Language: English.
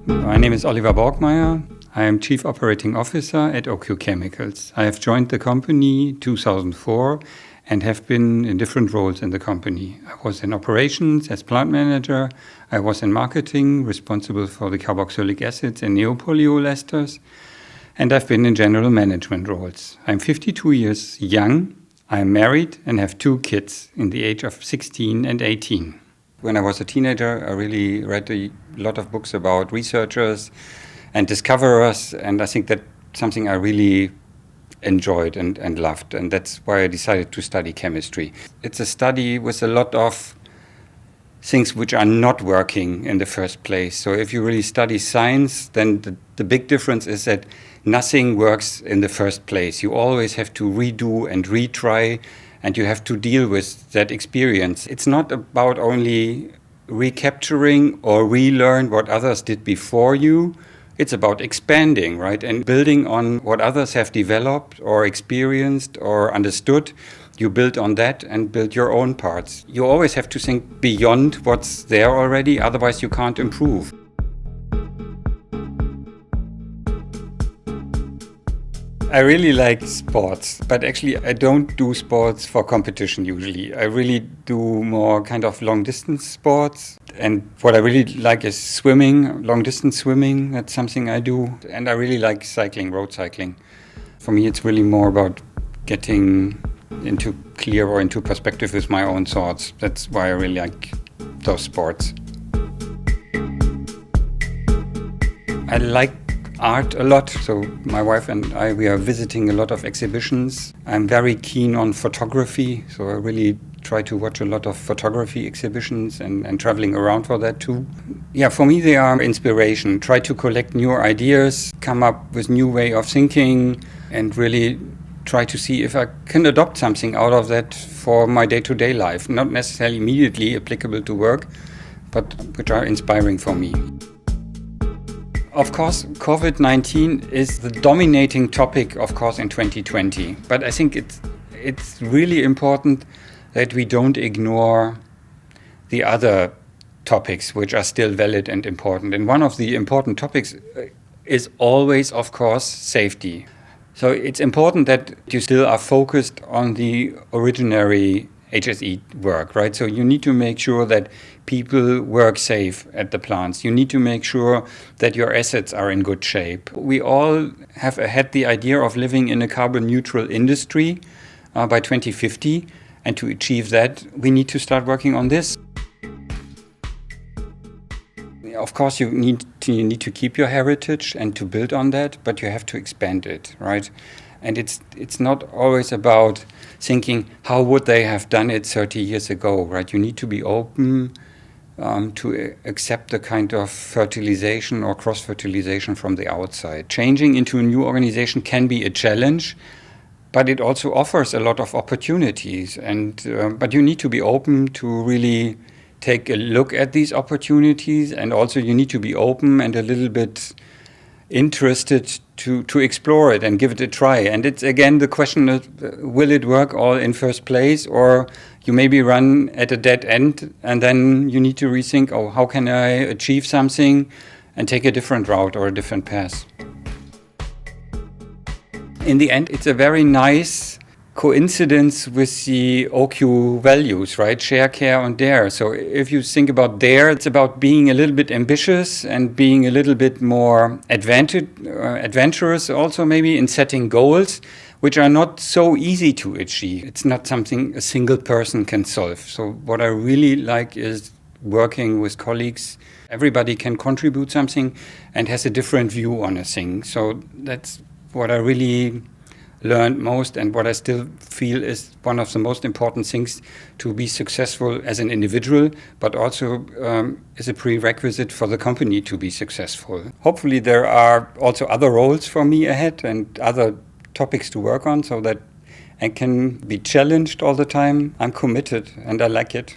My name is Óliver Borgmeier. I am Chief Operating Officer at Ookyo Chemicals. I have joined the company 2004 and have been in different roles in the company. I was in operations as plant manager. I was in marketing, responsible for the carboxylic acids and neopolyol esters. And I've been in general management roles. I'm 52 years young. I'm married and have 2 kids in the age of 16 and 18. When I was a teenager, I really read a lot of books about researchers and discoverers, and I think that's something I really enjoyed and loved, and that's why I decided to study chemistry. It's a study with a lot of things which are not working in the first place. So if you really study science, then the big difference is that nothing works in the first place. You always have to redo and retry, and you have to deal with that experience. It's not about only recapturing or relearn what others did before you. It's about expanding, right? And building on what others have developed or experienced or understood. You build on that and build your own parts. You always have to think beyond what's there already, otherwise you can't improve. I really like sports, but actually I don't do sports for competition usually. I really do more kind of long-distance sports. And what I really like is swimming, long-distance swimming. That's something I do. And I really like cycling, road cycling. For me, it's really more about getting into clear or into perspective with my own thoughts. That's why I really like those sports. I like art a lot. So my wife and I, we are visiting a lot of exhibitions. I'm very keen on photography. So I really try to watch a lot of photography exhibitions and traveling around for that too. Yeah, for me they are inspiration. Try to collect new ideas, come up with new way of thinking, and really try to see if I can adopt something out of that for my day-to-day life. Not necessarily immediately applicable to work, but which are inspiring for me. Of course, COVID-19 is the dominating topic, of course, in 2020. But I think it's really important that we don't ignore the other topics which are still valid and important. And one of the important topics is always, of course, safety. So it's important that you still are focused on the originary HSE work, right? So you need to make sure that people work safe at the plants. You need to make sure that your assets are in good shape. We all have had the idea of living in a carbon neutral industry by 2050. And to achieve that, we need to start working on this. Of course, you need to keep your heritage and to build on that, but you have to expand it, right? And it's not always about thinking, how would they have done it 30 years ago, right? You need to be open to accept the kind of fertilization or cross-fertilization from the outside. Changing into a new organization can be a challenge, but it also offers a lot of opportunities. But you need to be open to really take a look at these opportunities, and also you need to be open and a little bit interested to explore it and give it a try. And it's again the question of, will it work all in first place, or you maybe run at a dead end and then you need to rethink, oh, how can I achieve something and take a different route or a different path. In the end, it's a very nice coincidence with the Ookyo values, right? Share, care, and dare. So if you think about dare, it's about being a little bit ambitious and being a little bit more adventurous also maybe in setting goals, which are not so easy to achieve. It's not something a single person can solve. So what I really like is working with colleagues. Everybody can contribute something and has a different view on a thing. So that's what I really learned most, and what I still feel is one of the most important things to be successful as an individual, but also is a prerequisite for the company to be successful. Hopefully there are also other roles for me ahead and other topics to work on, so that I can be challenged all the time. I'm committed and I like it.